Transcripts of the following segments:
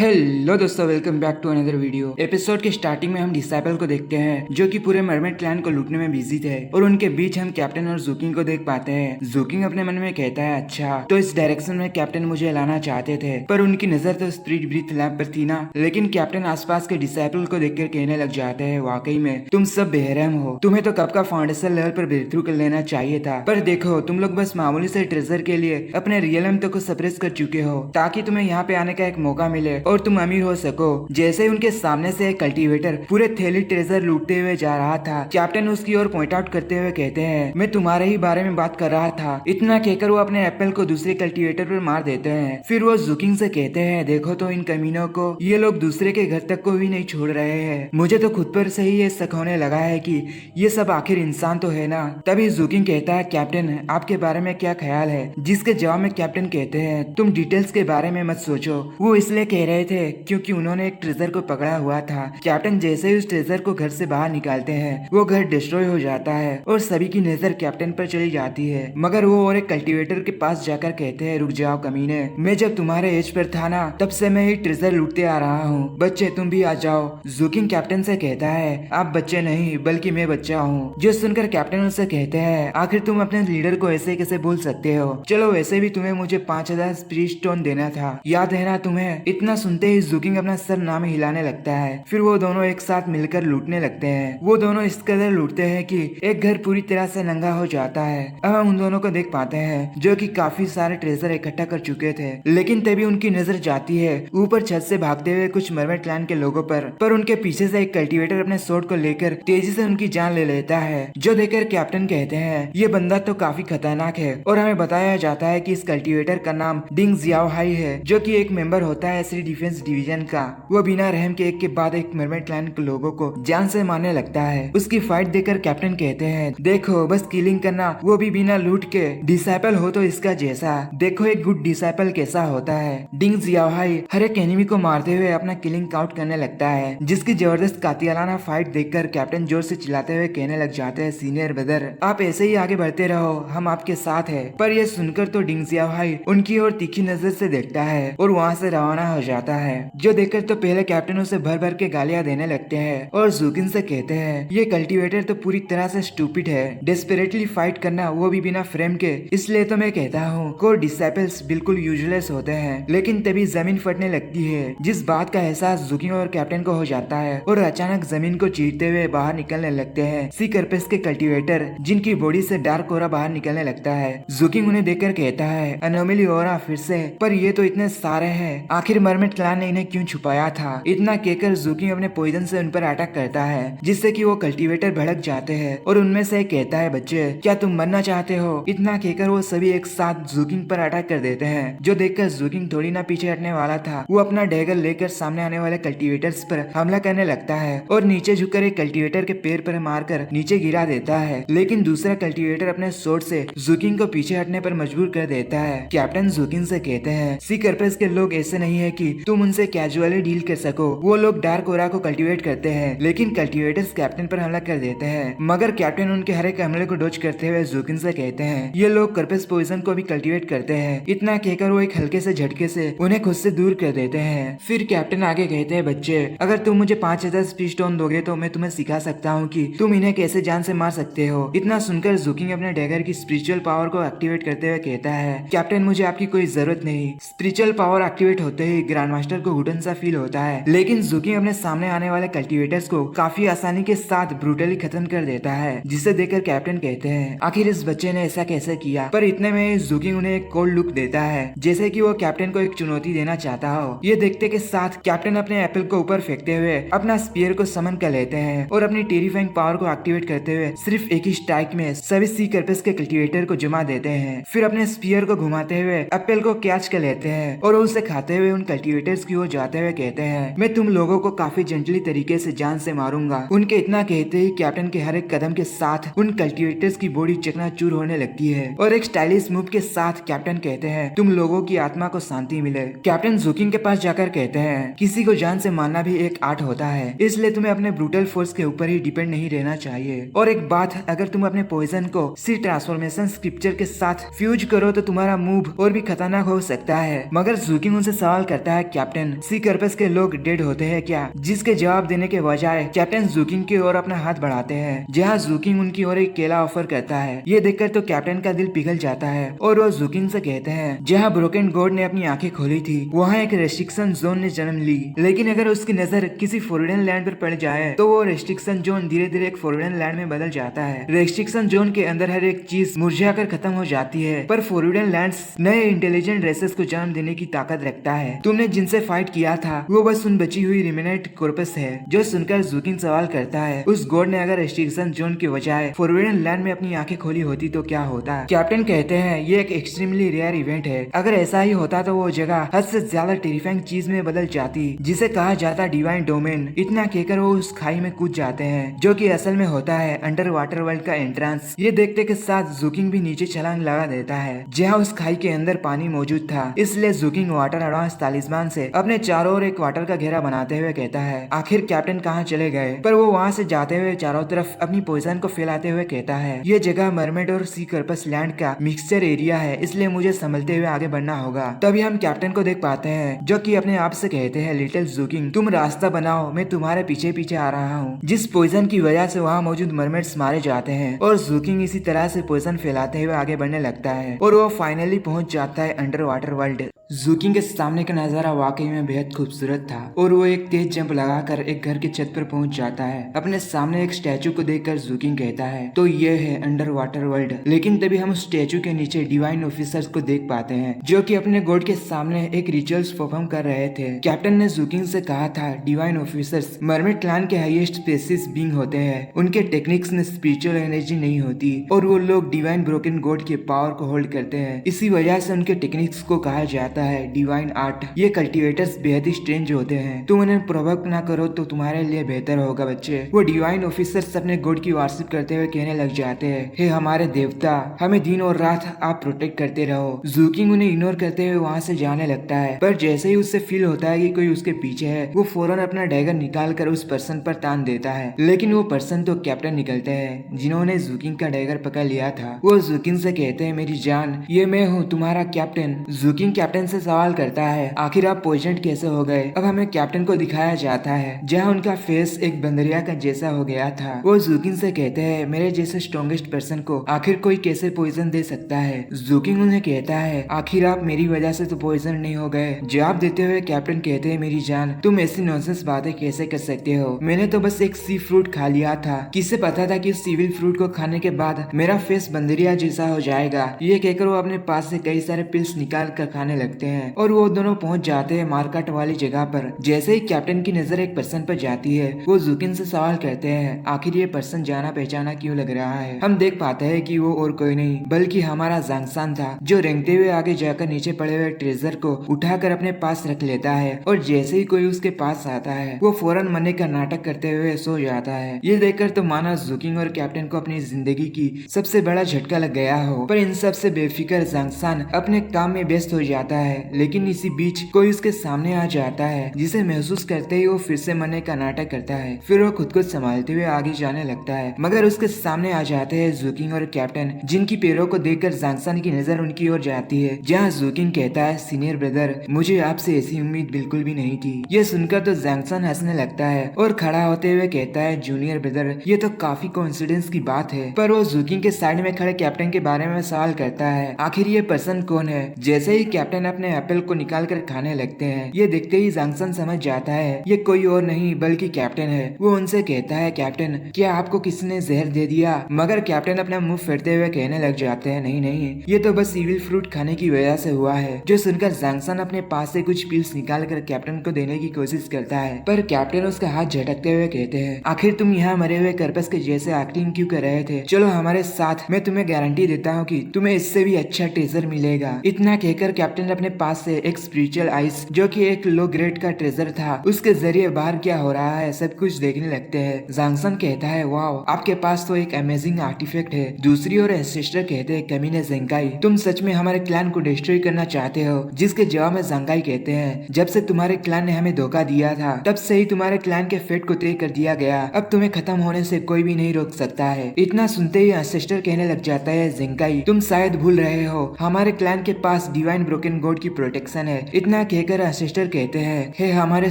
Hello दोस्तों, welcome back to another video. Episode के starting में हम डिसाइपल को देखते हैं जो कि पूरे मरमेड क्लैन को लूटने में बिजी थे और उनके बीच हम कैप्टन और जूकिंग को देख पाते हैं। जूकिंग अपने मन में कहता है, अच्छा तो इस डायरेक्शन में कैप्टन मुझे लाना चाहते थे, पर उनकी नजर तो स्प्रिट ब्रीथ लैब पर थी ना। लेकिन कैप्टन आसपास के डिसाइपल को देखकर कहने लग जाते हैं, वाकई में तुम सब बेरहम हो, तुम्हें तो कब का फाउंडेशन लेवल पर ब्रेक थ्रू कर लेना चाहिए था। पर देखो, तुम लोग बस मामूली से ट्रेजर के लिए अपने रियल एम को सप्रेस कर चुके हो ताकि तुम्हें यहाँ पे आने का एक मौका मिले और तुम अमीर हो सको। जैसे ही उनके सामने से एक कल्टीवेटर पूरे थैली ट्रेजर लूटते हुए जा रहा था, कैप्टन उसकी ओर पॉइंट आउट करते हुए कहते हैं, मैं तुम्हारे ही बारे में बात कर रहा था। इतना कहकर वो अपने एप्पल को दूसरे कल्टीवेटर पर मार देते हैं। फिर वो जुकिंग से कहते हैं, देखो तो इन कमीनों को, ये लोग दूसरे के घर तक को भी नहीं छोड़ रहे हैं। मुझे तो खुद पर से ही ये शक होने लगा है कि ये सब आखिर इंसान तो है ना। तभी जुकिंग कहता है, कैप्टन आपके बारे में क्या ख्याल है? जिसके जवाब में कैप्टन कहते हैं, तुम डिटेल्स के बारे में मत सोचो। वो इसलिए कह रहे थे क्योंकि उन्होंने एक ट्रेजर को पकड़ा हुआ था। कैप्टन जैसे ही उस ट्रेजर को घर से बाहर निकालते हैं, वो घर डिस्ट्रॉय हो जाता है और सभी की नजर कैप्टन पर चली जाती है। मगर वो और एक कल्टीवेटर के पास जाकर कहते हैं, रुक जाओ कमीने, मैं जब तुम्हारे एज पर था ना, तब से मैं ही ट्रेजर लूटते आ रहा हूँ। बच्चे तुम भी आ जाओ। जुकिंग कैप्टन से कहता है, आप बच्चे नहीं बल्कि मैं बच्चा हूँ। जो सुनकर कैप्टन उससे कहते हैं, आखिर तुम अपने लीडर को ऐसे कैसे बोल सकते हो? चलो वैसे भी तुम्हें मुझे 5000 स्पिरिट स्टोन देना था, याद है ना तुम्हें? इतना सुनते ही जुकिंग अपना सर नाम हिलाने लगता है। फिर वो दोनों एक साथ मिलकर लूटने लगते हैं। वो दोनों इस कदर लूटते हैं कि एक घर पूरी तरह से नंगा हो जाता है। अब हम उन दोनों को देख पाते हैं जो कि काफी सारे ट्रेजर इकट्ठा कर चुके थे। लेकिन तभी उनकी नजर जाती है ऊपर छत से भागते हुए कुछ मरमेड क्लैन के लोगों पर उनके पीछे से एक कल्टीवेटर अपने सोर्ड को लेकर तेजी से उनकी जान ले लेता है। जो देखकर कैप्टन कहते हैं, ये बंदा तो काफी खतरनाक है। और हमें बताया जाता है कि इस कल्टीवेटर का नाम डिंग जियाओहाई है, जो कि एक मेंबर होता है एसरी डिफेंस डिवीजन का। वो बिना रहम के एक के बाद एक मरमेड क्लैन के लोगों को जान से मारने लगता है। उसकी फाइट देखकर कैप्टन कहते हैं, देखो बस किलिंग करना, वो भी बिना लूट के। डिसाइपल हो तो इसका जैसा, देखो एक गुड डिसाइपल कैसा होता है। डिंग जियाओहाई हर एक एनिमी को मारते हुए अपना किलिंग काउंट करने लगता है, जिसकी जबरदस्त कातिलाना फाइट देखकर कैप्टन जोर से चिल्लाते हुए कहने लग जाते हैं, सीनियर ब्रदर आप ऐसे ही आगे बढ़ते रहो, हम आपके साथ है। पर यह सुनकर तो डिंग जियाओहाई उनकी ओर तीखी नजर से देखता है और वहाँ से रवाना हो जाता है। जो देखकर तो पहले कैप्टन उसे भर भर के गालियां देने लगते हैं और जुकिन से कहते हैं, ये कल्टीवेटर तो पूरी तरह से स्टूपिड है, डेस्परेटली फाइट करना वो भी बिना फ्रेम के। इसलिए तो मैं कहता हूँ कोर डिसाइपल्स बिल्कुल यूजलेस होते हैं। लेकिन तभी जमीन फटने लगती है, जिस बात का एहसास जुकिन और कैप्टन को हो जाता है और अचानक जमीन को चीरते हुए बाहर निकलने लगते हैं सी कर्पेस के कल्टीवेटर, जिनकी बॉडी से डार्क ओरा बाहर निकलने लगता है। जुकिंग उन्हें देखकर कहता है, अनोमली ओरा फिर से? पर ये तो इतने सारे हैं, आखिर मरमेड क्लैन ने इन्हें क्यों छुपाया था? इतना कहकर जुकिंग अपने पॉइजन से उन पर अटैक करता है, जिससे कि वो कल्टीवेटर भड़क जाते हैं और उनमें से कहता है, बच्चे क्या तुम मरना चाहते हो? इतना कहकर वो सभी एक साथ जुकिंग पर अटैक कर देते हैं। जो देखकर जुकिंग थोड़ी ना पीछे हटने वाला था, वो अपना डैगर लेकर सामने आने वाले कल्टीवेटर्स पर हमला करने लगता है और नीचे झुककर एक कल्टीवेटर के पैर पर मारकर नीचे गिरा देता है। लेकिन दूसरा कल्टीवेटर अपने सोर्ड से जुकिंग को पीछे हटने पर मजबूर कर देता है। कैप्टन जुकिंग से कहते हैं, सी कर्पेस के लोग ऐसे नहीं है कि तुम उनसे कैजुअली डील कर सको। वो लोग डार्क ओरा को कल्टीवेट करते हैं, लेकिन कल्टीवेटर्स कैप्टन पर हमला कर देते हैं। मगर कैप्टन उनके हर एक हमले को डॉज करते हुए जुकिन से कहते हैं, ये लोग कर्पेस पॉइजन को भी कल्टीवेट करते हैं। इतना कहकर वो एक हल्के से झटके से उन्हें खुद से दूर कर देते हैं। फिर कैप्टन आगे कहते हैं, बच्चे अगर तुम मुझे 5000 स्पीड स्टोन दोगे तो मैं तुम्हें सिखा सकता हूँ कि तुम इन्हें कैसे जान से मार सकते हो। इतना सुनकर जुकिंग अपने डैगर की स्पिरिचुअल पावर को एक्टिवेट करते हुए कहता है, कैप्टन मुझे आपकी कोई जरूरत नहीं। स्पिरिचुअल पावर एक्टिवेट होते ही ग्रैंड मास्टर को घुटन सा फील होता है, लेकिन जुकिंग अपने सामने आने वाले कल्टीवेटर्स को काफी आसानी के साथ ब्रूटली खत्म कर देता है, जिसे देखकर कैप्टन कहते हैं, आखिर इस बच्चे ने ऐसा कैसे किया? पर इतने में जुकिंग उन्हें एक कोल्ड लुक देता है, जैसे कि वो कैप्टन को एक चुनौती देना चाहता हो। ये देखते के साथ कैप्टन अपने एप्पल को ऊपर फेंकते हुए अपना स्पीयर को समन कर लेते हैं और अपनी टेरिफाइंग पावर को एक्टिवेट करते हुए सिर्फ एक ही स्ट्राइक में सभी सी कर्पेस के कल्टीवेटर को जमा देते हैं। फिर अपने स्पीयर को घुमाते हुए एप्पल को कैच कर लेते हैं और उसे खाते हुए उन कल्टीवेटर्स की ओर जाते हुए कहते हैं, मैं तुम लोगों को काफी जेंटली तरीके से जान से मारूंगा। उनके इतना कहते ही कैप्टन के हर एक कदम के साथ उन कल्टीवेटर्स की बॉडी चकनाचूर होने लगती है और एक स्टाइलिश मूव के साथ कैप्टन कहते हैं, तुम लोगों की आत्मा को शांति मिले। कैप्टन जुकिंग के पास जाकर कहते हैं, किसी को जान से मारना भी एक आर्ट होता है, इसलिए तुम्हें अपने ब्रूटल फोर्स के ऊपर ही डिपेंड नहीं रहना चाहिए। और एक बात, अगर तुम अपने पॉइजन को सी ट्रांसफॉर्मेशन स्क्रिप्चर के साथ फ्यूज करो तो तुम्हारा मूव और भी खतरनाक हो सकता है। मगर जुकिंग उनसे सवाल करता है, कैप्टन सी कर्पस के लोग डेड होते हैं क्या, जिसके जवाब देने के बजाय कैप्टन जूकिंग की ओर अपना हाथ बढ़ाते हैं, जहाँ जूकिंग उनकी ओर एक केला ऑफर करता है। ये देखकर तो कैप्टन का दिल पिघल जाता है और वो जूकिंग से कहते हैं जहाँ ब्रोकन गॉड ने अपनी आंखें खोली थी वहाँ एक रेस्ट्रिक्शन जोन ने जन्म ली, लेकिन अगर उसकी नजर किसी फॉरबिडन लैंड पर पड़ जाए तो वो रेस्ट्रिक्शन जोन धीरे धीरे एक फॉरबिडन लैंड में बदल जाता है। रेस्ट्रिक्शन जोन के अंदर हर एक चीज मुरझाकर खत्म हो जाती है, पर फॉरबिडन लैंड्स नए इंटेलिजेंट रेसेस को जन्म देने की ताकत रखता है। तुमने जिनसे फाइट किया था वो बस उन बची हुई रिमेनेंट कॉर्पस है। जो सुनकर जूकिंग सवाल करता है उस गॉड ने अगर रेस्ट्रिक्शन जोन के बजाय फॉरबिडन लैंड में अपनी आंखें खोली होती तो क्या होता। कैप्टन कहते हैं ये एक एक्सट्रीमली रेयर इवेंट है, अगर ऐसा ही होता तो वो जगह हद से ज्यादा टेरिफाइंग चीज में बदल जाती जिसे कहा जाता डिवाइन डोमेन। इतना कहकर वो उस खाई में कूद जाते हैं जो कि असल में होता है अंडर वाटर वर्ल्ड का एंट्रेंस। ये देखते के साथ जूकिंग भी नीचे छलांग लगा देता है जहाँ उस खाई के अंदर पानी मौजूद था, इसलिए जूकिंग वाटर एडवांस तालिस्मान से अपने चारों ओर एक वाटर का घेरा बनाते हुए कहता है आखिर कैप्टन कहाँ चले गए, पर वो वहाँ से जाते हुए चारों तरफ अपनी पोजीशन को फैलाते हुए कहता है ये जगह मरमेड और सी कर्पस लैंड का मिक्सचर एरिया है, इसलिए मुझे संभलते हुए आगे बढ़ना होगा। तभी हम कैप्टन को देख पाते हैं जो कि अपने आप से कहते हैं लिटिल जूकिंग तुम रास्ता बनाओ, मैं तुम्हारे पीछे पीछे आ रहा हूँ। जिस पोजीशन की वजह से वहाँ मौजूद मरमेड्स मारे जाते हैं और जूकिंग इसी तरह से पोजीशन फैलाते हुए आगे बढ़ने लगता है और वो फाइनली पहुंच जाता है अंडर वाटर वर्ल्ड। जूकिंग के सामने का नजारा वाकई में बेहद खूबसूरत था और वो एक तेज जंप लगाकर एक घर की छत पर पहुंच जाता है। अपने सामने एक स्टैचू को देखकर जूकिंग कहता है तो ये है अंडर वाटर वर्ल्ड, लेकिन तभी हम उस स्टैचू के नीचे डिवाइन ऑफिसर्स को देख पाते हैं जो कि अपने गॉड के सामने एक रिचुअल्स परफॉर्म कर रहे थे। कैप्टन ने जूकिंग से कहा था डिवाइन ऑफिसर्स मरमेड क्लैन के हाईएस्ट स्पेसिस बीइंग होते हैं, उनके टेक्निक्स में स्पिरिचुअल एनर्जी नहीं होती और वो लोग डिवाइन ब्रोकन गॉड के पावर को होल्ड करते हैं, इसी वजह से उनके टेक्निक्स को कहा जाता है डिवाइन आर्ट। ये कल्टिवेटर्स बेहद ही स्ट्रेंज होते हैं, तुम उन्हें प्रोवोक ना करो तो तुम्हारे लिए बेहतर होगा बच्चे। वो डिवाइन ऑफिसर्स अपने गॉड की वर्शिप करते हुए कहने लग जाते हैं हे हमारे देवता, हमें दिन और रात आप प्रोटेक्ट करते रहो। जूकिंग उन्हें इग्नोर करते हुए वहाँ से जाने लगता है, पर जैसे ही उससे फील होता है कि कोई उसके पीछे है वो फौरन अपना डैगर निकाल कर उस पर्सन पर तान देता है, लेकिन वो पर्सन तो कैप्टन निकलते हैं जिन्होंने जूकिंग का डैगर पकड़ लिया था। वो जूकिंग से कहते हैं मेरी जान ये मैं हूँ तुम्हारा कैप्टन। जूकिंग कैप्टन से सवाल करता है आखिर आप पोजिशनड कैसे हो गए। अब हमें कैप्टन को दिखाया जाता है जहाँ उनका फेस एक बंदरिया का जैसा हो गया था। वो जूकिंग से कहते हैं मेरे जैसे स्ट्रॉन्गेस्ट पर्सन को आखिर कोई कैसे पोजीशन दे सकता है। जूकिंग उन्हें कहता है आखिर आप मेरी वजह से तो पोजीशन नहीं हो गए। जवाब देते हुए कैप्टन कहते हैं मेरी जान तुम ऐसी नॉनसेंस बातें कैसे कर सकते हो, मैंने तो बस एक सी फ्रूट खा लिया था, किसे पता था कि सिविल फ्रूट को खाने के बाद मेरा फेस बंदरिया जैसा हो जाएगा। ये कहकर वो अपने पास से कई सारे पिल्स निकाल कर खाने लगते हैं और वो दोनों पहुंच जाते हैं मार्केट वाली जगह पर। जैसे ही कैप्टन की नजर एक पर्सन पर जाती है वो जूकिन से सवाल करते हैं आखिर ये पर्सन जाना पहचाना क्यों लग रहा है। हम देख पाते हैं कि वो और कोई नहीं बल्कि हमारा जांगसान था जो रेंगते हुए आगे जाकर नीचे पड़े हुए ट्रेजर को उठाकर अपने पास रख लेता है और जैसे ही कोई उसके पास आता है वो फौरन मरने का नाटक करते हुए सो जाता है। ये देखकर तो माना जूकिंग और कैप्टन को अपनी जिंदगी की सबसे बड़ा झटका लग गया हो, पर इन सब से बेफिक्र जांगसान अपने काम में व्यस्त हो जाता है। लेकिन इसी बीच कोई उसके सामने आ जाता है जिसे महसूस करते ही वो फिर से मरने का नाटक करता है। फिर वो खुद को संभालते हुए आगे जाने लगता है, मगर उसके सामने आ जाते हैं जूकिंग और कैप्टन जिनकी पैरों को देखकर जांगसान की नजर उनकी ओर जाती है, जहाँ जूकिंग कहता है सीनियर ब्रदर मुझे आपसे ऐसी उम्मीद बिल्कुल भी नहीं थी। ये सुनकर तो जांगसान हंसने लगता है और खड़ा होते हुए कहता है जूनियर ब्रदर ये तो काफी कोइंसिडेंस की बात है। पर वो जूकिंग के साइड में खड़े कैप्टन के बारे में सवाल करता है आखिर ये पर्सन कौन है। जैसे ही कैप्टन अपने एप्पल को निकाल कर खाने लगते हैं ये देखते ही जांगसन समझ जाता है ये कोई और नहीं बल्कि कैप्टन है। वो उनसे कहता है कैप्टन क्या आपको किसी ने जहर दे दिया, मगर कैप्टन अपना मुंह फेरते हुए कहने लग जाते हैं नहीं नहीं ये तो बस इविल फ्रूट खाने की वजह से हुआ है। जो सुनकर जांगसन अपने पास से कुछ पिल्स निकाल कर कैप्टन को देने की कोशिश करता है, पर कैप्टन उसका हाथ झटकते हुए कहते हैं आखिर तुम यहाँ मरे हुए कर्पस के जैसे एक्टिंग क्यों कर रहे थे, चलो हमारे साथ, मैं तुम्हें गारंटी देता हूँ कि तुम्हें इससे भी अच्छा ट्रेजर मिलेगा। इतना कहकर कैप्टन अपने पास से एक स्पिरिचुअल आइस जो कि एक लो ग्रेड का ट्रेजर था उसके जरिए बाहर क्या हो रहा है सब कुछ देखने लगते हैं। जांगसन कहता है वाओ आपके पास तो एक अमेजिंग आर्टिफैक्ट है। दूसरी ओर एंसेस्टर कहते हैं कमीने ज़ेंगाई तुम सच में हमारे क्लैन को डिस्ट्रॉय करना चाहते हो, जिसके जवाब में ज़ेंगाई कहते हैं जब से तुम्हारे क्लैन ने हमें धोखा दिया था तब से ही तुम्हारे क्लैन के फेट को तय कर दिया गया, अब तुम्हें खत्म होने से कोई भी नहीं रोक सकता है। इतना सुनते ही एंसेस्टर कहने लग जाता है ज़ेंगाई तुम शायद भूल रहे हो हमारे क्लैन के पास डिवाइन ब्रोकन गॉड की प्रोटेक्शन है। इतना कहकर एंसेस्टर कहते हैं, हे हमारे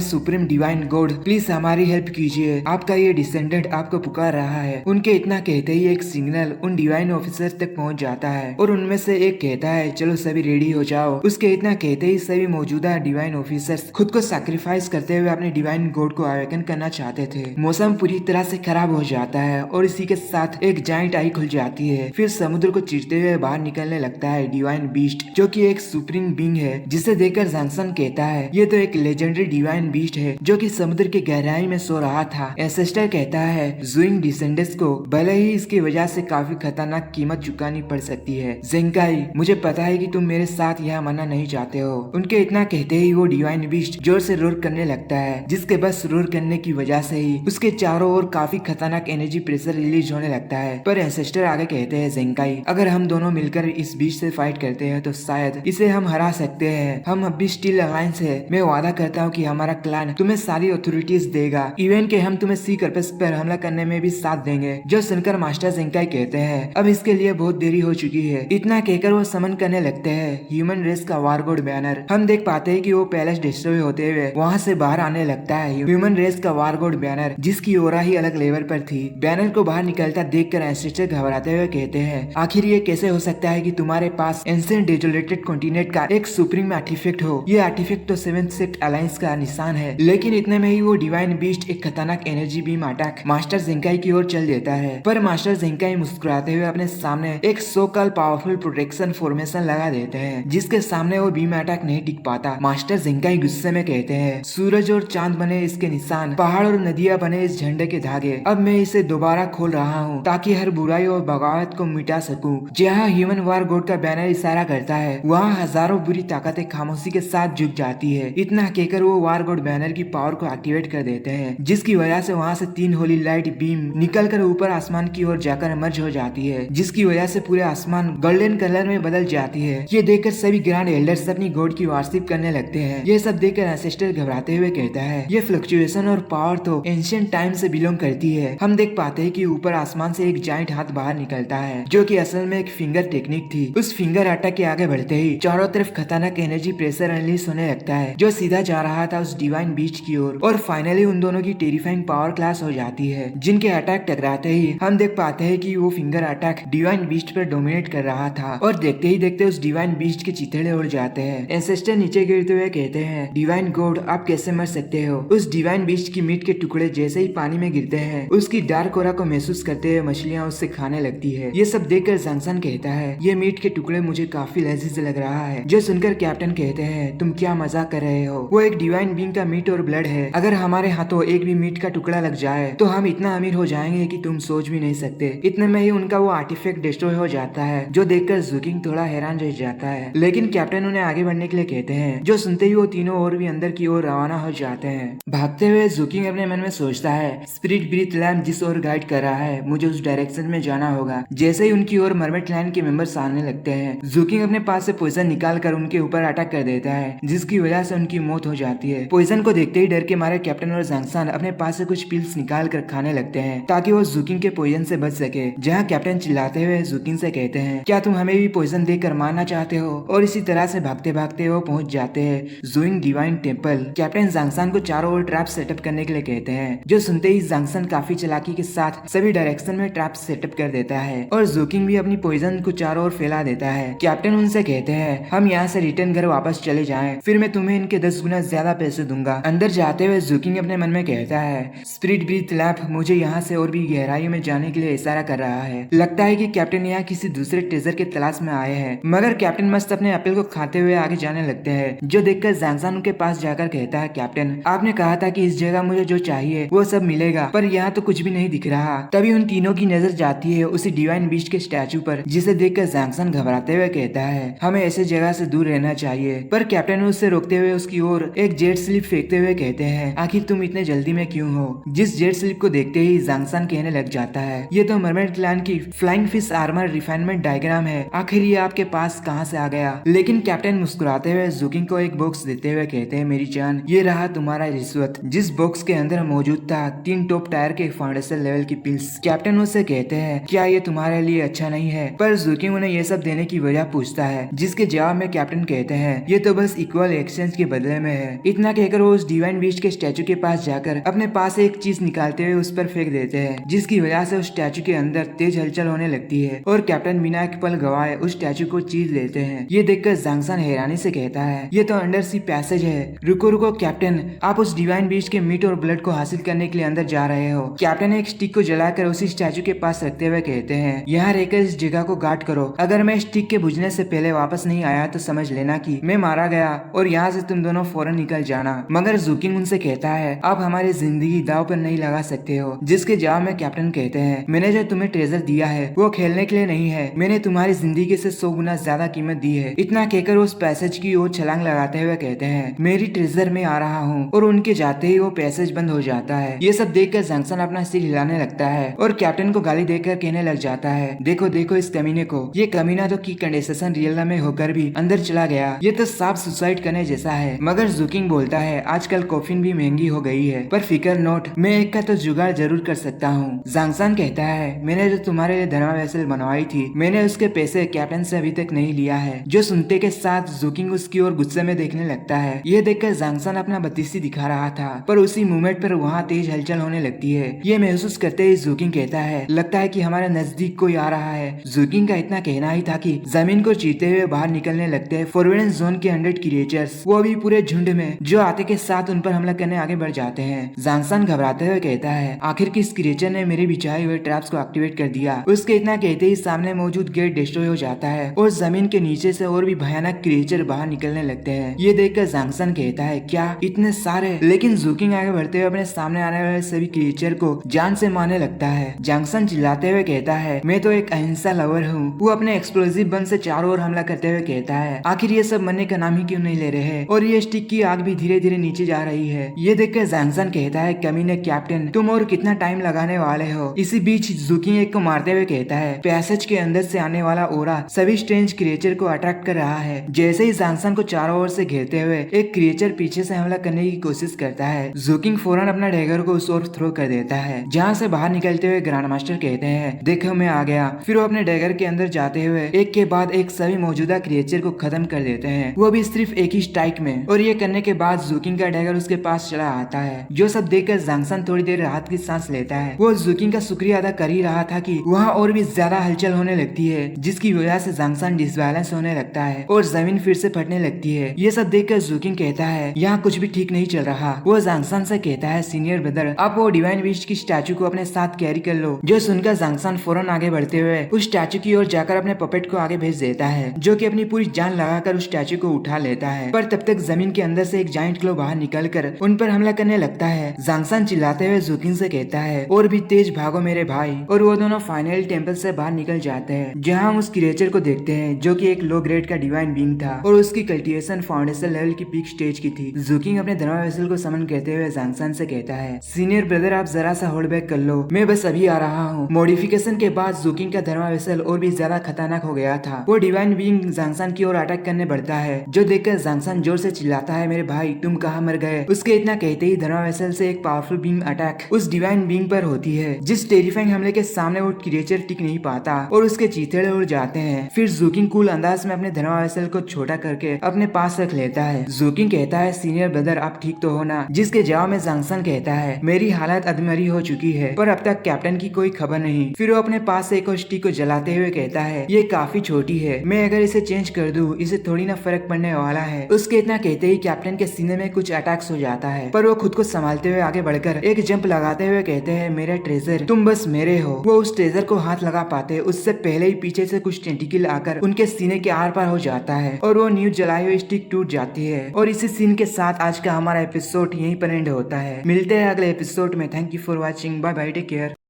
सुप्रीम डिवाइन गॉड, प्लीज हमारी हेल्प कीजिए, आपका ये डिसेंडेंट आपको पुकार रहा है। उनके इतना कहते ही एक सिग्नल उन डिवाइन ऑफिसर्स तक पहुंच जाता है और उनमें से एक कहता है, चलो सभी रेडी हो जाओ। उसके इतना कहते ही सभी मौजूदा डिवाइन ऑफिसर्स खुद को सैक्रिफाइस करते हुए अपने डिवाइन गॉड को अवेकन करना चाहते थे। मौसम पूरी तरह से खराब हो जाता है और इसी के साथ एक जाइंट आई खुल जाती है। फिर समुद्र को चीरते हुए बाहर निकलने लगता है डिवाइन बीस्ट, जो कि एक सुप्रीम बीइंग है, जिसे देखकर जंक्शन कहता है, ये तो एक लेजेंडरी डिवाइन बीस्ट है जो कि समुद्र की गहराई में सो रहा था। एंसेस्टर कहता है, जूइंग डिसेंडेंट्स को भले ही इसकी वजह से काफी खतरनाक कीमत चुकानी पड़ सकती है। ज़ेंकाई, मुझे पता है कि तुम मेरे साथ यह मरना नहीं चाहते हो। उनके इतना कहते ही वो डिवाइन बीस्ट जोर से रोर करने लगता है, जिसके बस रोर करने की वजह से ही उसके चारों ओर काफी खतरनाक एनर्जी प्रेशर रिलीज होने लगता है। पर एंसेस्टर आगे कहते हैं, ज़ेंकाई, अगर हम दोनों मिलकर इस बीस्ट से फाइट करते हैं तो शायद इसे हम हरा सकते हैं। हम अब भी स्टील अलायंस है। मैं वादा करता हूँ कि हमारा क्लैन तुम्हें सारी अथॉरिटीज देगा, इवन के हम तुम्हें सी कर्पस पर हमला करने में भी साथ देंगे। जो सुनकर मास्टर ज़ेंकाई कहते हैं, अब इसके लिए बहुत देरी हो चुकी है। इतना कहकर वो समन करने लगते हैं ह्यूमन रेस का वार गॉड बैनर। हम देख पाते हैं कि वो पैलेस डिस्ट्रॉय होते हुए वहाँ से बाहर आने लगता है ह्यूमन रेस का वार गॉड बैनर, जिसकी ओरा ही अलग लेवल पर थी। बैनर को बाहर निकलता देखकर एंसेस्टर घबराते हुए कहते हैं, आखिर ये कैसे हो सकता है कि तुम्हारे पास एंशिएंट डेजोलेटेड कॉन्टिनेंट का एक सुप्रीम आर्टिफैक्ट हो। ये आर्टिफैक्ट तो सेवेंथ सेक्ट अलायंस का निशान है। लेकिन इतने में ही वो डिवाइन बीस्ट एक खतरनाक एनर्जी बीम अटैक मास्टर ज़ेंकाई की ओर चल देता है। पर मास्टर ज़ेंकाई मुस्कुराते हुए अपने सामने एक so called powerful protection formation लगा देते हैं, जिसके सामने वो बीम अटैक नहीं टिक पाता। मास्टर ज़ेंकाई गुस्से में कहते हैं, सूरज और चांद बने इसके निशान, पहाड़ और नदियां बने इस झंडे के धागे। अब मैं इसे दोबारा खोल रहा हूँ ताकि हर बुराई और बगावत को मिटा सकूं। जहाँ ह्यूमन वार गॉड का बैनर इशारा करता है, वहाँ हजारों बुरी ताकतें खामोशी के साथ झुक जाती है। इतना कहकर वो वार गॉड बैनर की पावर को एक्टिवेट कर देते हैं, जिसकी वजह से वहाँ से 3 होली लाइट बीम निकलकर ऊपर आसमान की ओर जाकर मर्ज हो जाती है, जिसकी वजह से पूरे आसमान गोल्डन कलर में बदल जाती है। ये देखकर सभी ग्रैंड एल्डर्स अपनी गॉड की वार्शिप करने लगते हैं। ये सब देखकर एंसेस्टर घबराते हुए कहता है, ये फ्लक्चुएशन और पावर तो एंशिएंट टाइम से बिलोंग करती है। हम देख पाते हैं कि ऊपर आसमान से एक जाइंट हाथ बाहर निकलता है, जो कि असल में एक फिंगर टेक्निक थी। उस फिंगर अटैक के आगे बढ़ते ही चारों तरफ खतरनाक एनर्जी प्रेशर रिलीज होने लगता है, जो सीधा जा रहा था उस डिवाइन बीस्ट की ओर। और फाइनली उन दोनों की टेरिफाइंग पावर क्लास हो जाती है, जिनके अटैक टकराते ही हम देख पाते हैं कि वो फिंगर अटैक डिवाइन बीस्ट पर डोमिनेट कर रहा था। और देखते ही देखते उस डिवाइन बीस्ट के चिथड़े उड़ जाते हैं। एंसेस्टर नीचे गिरते हुए कहते हैं, डिवाइन गॉड, आप कैसे मर सकते हो। उस डिवाइन बीस्ट की मीट के टुकड़े जैसे ही पानी में गिरते हैं, उसकी डार्क ओरा को महसूस करते हुए मछलियां उससे खाने लगती है। ये सब देखकर जंक्शन कहता है, ये मीट के टुकड़े मुझे काफी लजीज लग रहा है। जो सुनकर कैप्टन कहते हैं, तुम क्या मजाक कर रहे हो, वो एक डिवाइन बीइंग का मीट और ब्लड है। अगर हमारे हाथों एक भी मीट का टुकड़ा लग जाए तो हम इतना अमीर हो जाएंगे कि तुम सोच भी नहीं सकते। इतने में ही उनका वो आर्टिफैक्ट डिस्ट्रॉय हो जाता है, जो देखकर ज़ूकिंग थोड़ा हैरान रह जाता है। लेकिन कैप्टन उन्हें आगे बढ़ने के लिए कहते हैं, जो सुनते ही वो तीनों और भी अंदर की ओर रवाना हो जाते हैं। भागते हुए ज़ूकिंग अपने मन में सोचता है, स्पिरिट ब्रीथ लैम्प जिस ओर गाइड कर रहा है, मुझे उस डायरेक्शन में जाना होगा। जैसे ही उनकी ओर मरमेड क्लैन के मेंबर्स आने लगते हैं, ज़ूकिंग अपने पास से पॉइजन निकाल कर उनके ऊपर अटैक कर देता है, जिसकी वजह से उनकी मौत हो जाती है। पॉइजन को देखते ही डर के मारे कैप्टन और जंक्शन अपने पास से कुछ पिल्स निकाल कर खाने लगते हैं, ताकि वो ज़ूकिंग के पॉइजन से बच सके। जहाँ कैप्टन चिल्लाते हुए ज़ूकिंग से कहते हैं, क्या तुम हमें भी पॉइजन देकर मारना चाहते हो। और इसी तरह से भागते भागते वो पहुंच जाते हैं ज़ूइंग डिवाइन टेम्पल। कैप्टन जंक्शन को चारों ओर ट्रैप सेटअप करने के लिए कहते हैं, जो सुनते ही जंक्शन काफी चालाकी के साथ सभी डायरेक्शन में ट्रैप सेटअप कर देता है और ज़ूकिंग भी अपनी पॉइजन को चारों ओर फैला देता है। कैप्टन उनसे कहते हैं, हम यहाँ से रिटर्न घर वापस चले जाएं, फिर मैं तुम्हें इनके 10 गुना ज्यादा पैसे दूंगा। अंदर जाते हुए ज़ूकिंग अपने मन में कहता है, स्पिरिट ब्रीथ लैम्प मुझे यहाँ से और भी गहराई में जाने के लिए इशारा कर रहा है। लगता है कि कैप्टन यहाँ किसी दूसरे ट्रेजर के तलाश में आए हैं। मगर कैप्टन मस्त अपने एप्पल को खाते हुए आगे जाने लगते हैं, जो देखकर जंक्शन उनके पास जाकर कहता है, कैप्टन आपने कहा था कि इस जगह मुझे जो चाहिए वो सब मिलेगा, पर यहाँ तो कुछ भी नहीं दिख रहा। तभी उन तीनों की नजर जाती है उसी डिवाइन बीस्ट के स्टैचू पर, जिसे देखकर जंक्शन घबराते हुए कहता है, हमें ऐसी जगह से दूर रहना चाहिए। पर कैप्टन उससे रोकते हुए उसकी ओर एक जेट स्लिप फेंकते हुए कहते हैं, आखिर तुम इतने जल्दी में क्यों हो। जिस जेट स्लिप को देखते ही जंक्शन कहने लग जाता है, ये तो मरमेड क्लैन की flying fish armour refinement diagram है, आखिर ये आपके पास कहाँ से आ गया। लेकिन कैप्टन मुस्कुराते हुए ज़ूकिंग को एक बॉक्स देते हुए कहते हैं, मेरी जान, ये रहा तुम्हारा रिश्वत। जिस बॉक्स के अंदर मौजूद था 3 टॉप टायर के फाउंडेशन लेवल की पिल्स। कैप्टन उससे कहते हैं, क्या ये तुम्हारे लिए अच्छा नहीं है। पर ज़ूकिंग उन्हें ये सब देने की वजह पूछता है, जिसके जवाब में कैप्टन कैप्टन कहते हैं ये तो बस इक्वल एक्सचेंज के बदले में है। इतना कहकर वो उस डिवाइन बीस्ट के स्टैचू के पास जाकर अपने पास एक चीज निकालते हुए उस पर फेंक देते हैं, जिसकी वजह से उस स्टैचू के अंदर तेज हलचल होने लगती है और कैप्टन बिना एक पल गवाए उस स्टैचू को चीर लेते हैं। ये देखकर जंग सन हैरानी से कहता है ये तो अंडर सी पैसेज है। रुको रुको कैप्टन, आप उस डिवाइन बीस्ट के मीट और ब्लड को हासिल करने के लिए अंदर जा रहे हो। कैप्टन एक स्टिक को जलाकर उसी स्टैचू के पास रखते हुए कहते हैं यहाँ रहकर इस जगह को गार्ड करो। अगर मैं स्टिक के बुझने से पहले वापस नहीं आया तो समझ लेना कि मैं मारा गया और यहाँ से तुम दोनों फौरन निकल जाना। मगर जूकिंग उनसे कहता है आप हमारी जिंदगी दाव पर नहीं लगा सकते हो। जिसके जवाब में कैप्टन कहते हैं मैंने जो तुम्हें ट्रेजर दिया है वो खेलने के लिए नहीं है, मैंने तुम्हारी जिंदगी से 100 गुना ज्यादा कीमत दी है। इतना कहकर उस पैसेज की ओर छलांग लगाते हुए कहते हैं मेरी ट्रेजर में आ रहा हूँ, और उनके जाते ही वो पैसेज बंद हो जाता है। ये सब देखकर जंग सन अपना सिर हिलाने लगता है और कैप्टन को गाली देकर कहने लग जाता है देखो देखो इस कमीने को, ये कमीना तो की कंडेंसेशन रियल में होकर भी अंदर चला गया, ये तो साफ सुसाइड करने जैसा है। मगर जूकिंग बोलता है आजकल कॉफिन भी महंगी हो गई है, पर फिकर नोट, मैं एक का तो जुगाड़ जरूर कर सकता हूँ। जंग सन कहता है मैंने जो तुम्हारे लिए धर्मा वेसल बनवाई थी, मैंने उसके पैसे कैप्टन से अभी तक नहीं लिया है। जो सुनते के साथ जूकिंग उसकी ओर गुस्से में देखने लगता है। यह देखकर जंग सन अपना बत्तीसी दिखा रहा था, पर उसी मोमेंट पर वहाँ तेज हलचल होने लगती है। ये महसूस करते ही जूकिंग कहता है लगता है कि हमारे नजदीक कोई आ रहा है। जूकिंग का इतना कहना ही था कि जमीन को चीरते हुए बाहर निकलने लगते हैं फॉरबिडन जोन के 100 क्रिएचर्स, वो भी पूरे झुंड में, जो आते के साथ उन पर हमला करने आगे बढ़ जाते हैं। जंग सन घबराते हुए कहता है आखिर किस क्रिएचर ने मेरे बिछाए हुए ट्रैप्स को एक्टिवेट कर दिया। उसके इतना कहते ही सामने मौजूद गेट डिस्ट्रॉय हो जाता है और जमीन के नीचे से और भी भयानक क्रिएचर बाहर निकलने लगते हैं। ये देखकर जंग सन कहता है क्या इतने सारे, लेकिन जूकिंग आगे बढ़ते हुए अपने सामने आने वाले सभी क्रिएचर को जान से मारने लगता है। जंग सन चिल्लाते हुए कहता है मैं तो एक अहिंसा लवर हूँ। वो अपने एक्सप्लोसिव बम से चारों ओर हमला करते हुए कहता है आखिर ये सब मरने का नाम ही क्यों नहीं ले रहे हैं, और ये स्टिक की आग भी धीरे धीरे नीचे जा रही है। ये देखकर जंग सन कहता है कमीने कैप्टन, तुम और कितना टाइम लगाने वाले हो। इसी बीच जूकिंग एक को मारते हुए कहता है पैसेज के अंदर से आने वाला ओरा सभी स्ट्रेंज क्रिएचर को अट्रैक्ट कर रहा है। जैसे ही जंग सन को चारों ओर से घेरते हुए एक क्रिएचर पीछे से हमला करने की कोशिश करता है, जूकिंग फौरन अपना डैगर को उस ओर थ्रो कर देता है। जहाँ से बाहर निकलते हुए ग्रैंड मास्टर कहते हैं देखो मैं आ गया। फिर वो अपने डैगर के अंदर जाते हुए एक के बाद एक सभी मौजूदा क्रिएचर को खत्म कर देते हैं, वो भी सिर्फ एक ही स्ट्राइक में। और ये करने के बाद जूकिंग का डैगर उसके पास चला आता है। जो सब देखकर जंग सन थोड़ी देर राहत की सांस लेता है। वो जूकिंग का शुक्रिया अदा कर ही रहा था कि वहाँ और भी ज्यादा हलचल होने लगती है, जिसकी वजह से जंग सन डिसबैलेंस होने लगता है और जमीन फिर से फटने लगती है। ये सब देखकर जूकिंग कहता है यहाँ कुछ भी ठीक नहीं चल रहा। वो जंग सन से कहता है सीनियर ब्रदर आप वो डिवाइन बीस्ट की स्टैचू को अपने साथ कैरी कर लो। जो सुनकर जंग सन फौरन आगे बढ़ते हुए उस स्टैचू की ओर जाकर अपने पपेट को आगे भेज देता है, जो कि अपनी पूरी जान लगाकर उस स्टैचू को उठा लेता है। पर तब तक जमीन के अंदर से एक जाइंट क्लो बाहर निकलकर उन पर हमला करने लगता है। जंग सन चिल्लाते हुए जूकिंग से कहता है और भी तेज भागो मेरे भाई। और वो दोनों फाइनल टेम्पल से बाहर निकल जाते हैं, जहाँ हम उस क्रिएचर को देखते हैं जो कि एक लो ग्रेड का डिवाइन बीइंग था और उसकी कल्टिवेशन फाउंडेशन लेवल की पीक स्टेज की थी। जूकिंग अपने धर्मा वेसल को समन करते हुए जंग सन से कहता है सीनियर ब्रदर आप जरा सा होल्ड बैक कर लो, मैं बस अभी आ रहा हूँ। मॉडिफिकेशन के बाद जूकिंग का धर्मा वेसल और भी ज्यादा खतरनाक हो गया था। वो डिवाइन बीइंग जंग सन की ओर अटैक करने बढ़ता है, जो देखकर जंग सन जोर से चिल्लाता है मेरे भाई तुम कहाँ मर गए। उसके इतना कहते ही धर्मा वेसल से एक पावरफुल बीम अटैक उस डिवाइन बीइंग पर होती है, जिस टेरिफाइंग हमले के सामने वो क्रिएचर टिक नहीं पाता और उसके चीथड़े उड़ जाते हैं। फिर जूकिंग कूल अंदाज में अपने धर्मा वेसल को छोटा करके अपने पास रख लेता है। जूकिंग कहता है सीनियर ब्रदर आप ठीक तो हो ना। जिसके जवाब में जंग सन कहता है मेरी हालत अधमरी हो चुकी है, पर अब तक कैप्टन की कोई खबर नहीं। फिर वो अपने पास से एक और स्टिक को जलाते हुए कहता है ये काफी छोटी है, मैं अगर इसे चेंज कर दूं इसे थोड़ी ना फर्क पड़ने वाला है। उसके इतना कहते ही कैप्टन के सीने में कुछ अटैक्स हो जाता है, पर वो खुद को संभालते हुए आगे बढ़कर एक जंप लगाते हुए कहते हैं मेरा ट्रेजर तुम बस मेरे हो। वो उस ट्रेजर को हाथ लगा पाते उससे पहले ही पीछे से कुछ टेंटिकल आकर उनके सीने के आर पार हो जाता है और वो न्यू जलाई हुई स्टिक टूट जाती है। और इसी सीन के साथ आज का हमारा एपिसोड यहीं पर एंड होता है। मिलते हैं अगले एपिसोड में। Thank you for watching, bye bye, take care.